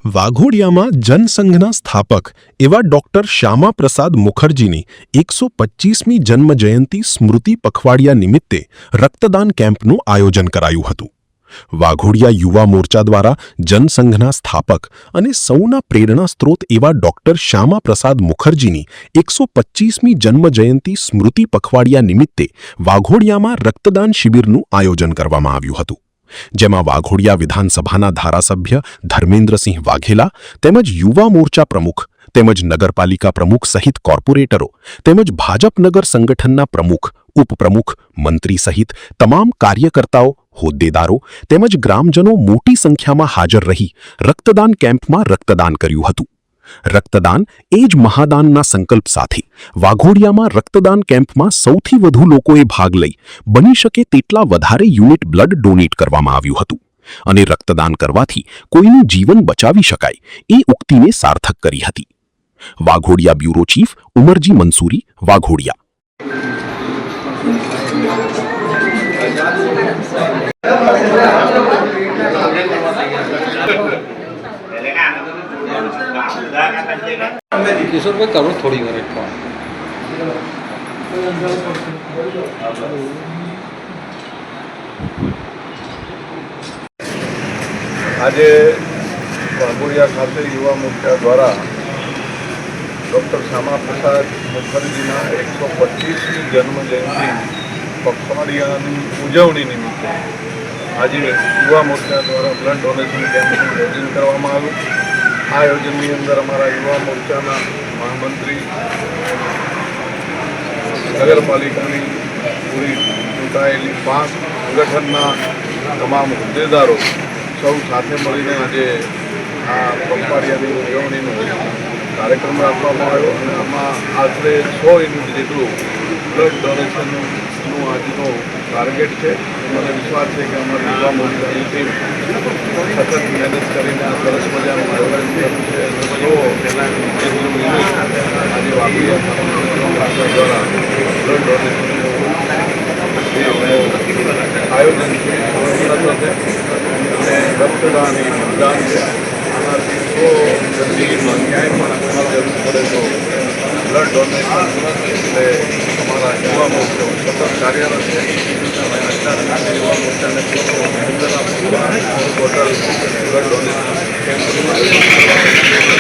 વાઘોડિયામાં જનસંઘના સ્થાપક એવા ડોક્ટર શ્યામા પ્રસાદ મુખર્જીની 125મી જન્મજયંતિ સ્મૃતિ પખવાડિયા નિમિત્તે રક્તદાન કેમ્પનું આયોજન કરાયું હતું। વાઘોડિયા યુવા મોરચા દ્વારા જનસંઘના સ્થાપક અને સૌના પ્રેરણા સ્ત્રોત એવા ડોક્ટર શ્યામા પ્રસાદ મુખર્જીની 125મી જન્મજયંતિ સ્મૃતિ પખવાડિયા નિમિત્તે વાઘોડિયામાં રક્તદાન શિબિરનું આયોજન કરવામાં આવ્યું હતું, જેમાં વાઘોડિયા વિધાનસભાના ધારાસભ્ય ધર્મેન્દ્રસિંહ વાઘેલા તેમજ યુવા મોરચા પ્રમુખ તેમજ નગરપાલિકા પ્રમુખ સહિત કોર્પોરેટરો તેમજ ભાજપ નગર સંગઠનના પ્રમુખ, ઉપપ્રમુખ, મંત્રી સહિત તમામ કાર્યકર્તાઓ, હોદ્દેદારો તેમજ ગ્રામજનો મોટી સંખ્યામાં હાજર રહી રક્તદાન કેમ્પમાં રક્તદાન કર્યું હતું। રક્તદાન એ જ મહાદાનના સંકલ્પ સાથે વાઘોડિયામાં રક્તદાન કેમ્પમાં સૌથી વધુ લોકોએ ભાગ લઈ બની શકે તેટલા વધારે યુનિટ બ્લડ ડોનેટ કરવામાં આવ્યું હતું અને રક્તદાન કરવાથી કોઈનું જીવન બચાવી શકાય એ ઉક્તિને સાર્થક કરી હતી। Waghodia bureau chief Umarji Mansuri, Waghodia. किशोर भाई करो थोड़ी वर आज वाघोडिया खाते युवा मोर्चा द्वारा डॉक्टर श्यामा प्रसाद मुखर्जीना 125મી जन्मजयंति पखवाडियानी उजवणी निमित्ते आज युवा मोर्चा द्वारा ब्लड डोनेशन केम्पનું આયોજન કરવામાં આવ્યું। આ આયોજનની અંદર અમારા યુવા મોરચાના મહામંત્રી, નગરપાલિકાની પૂરી ચૂંટાયેલી 5 સંગઠનના તમામ હોદ્દેદારો સૌ સાથે મળીને આજે આ પખવાડિયાની ઉજવણીનો કાર્યક્રમ રાખવામાં આવ્યો અને આમાં આશરે 100 યુનિટ જેટલું બ્લડ ડોનેશનનું આજનો ટાર્ગેટ છે। મને વિશ્વાસ છે કે અમારી યુવા મોરચાની ટીમ સખત મહેનત કરીને આ સરસ મજાનું આયોજન કર્યું છે અને 100 જેટલું યુનિટ આજે વાઘોડિયા દ્વારા બ્લડ ડોનેશનનું આયોજન છે અને રક્તદાન એ મતદાન છે। આનાથી 100 જલ્દીમાં ક્યાંય પણ જરૂર પડે તો બ્લડ ડોનેશન એટલે અમારા યુવા મોરચો સતત કાર્યરત છે અને અત્યારે યુવા મોરચાને ટોટલ બ્લડ ડોનેશન કેમ્પનું આયોજન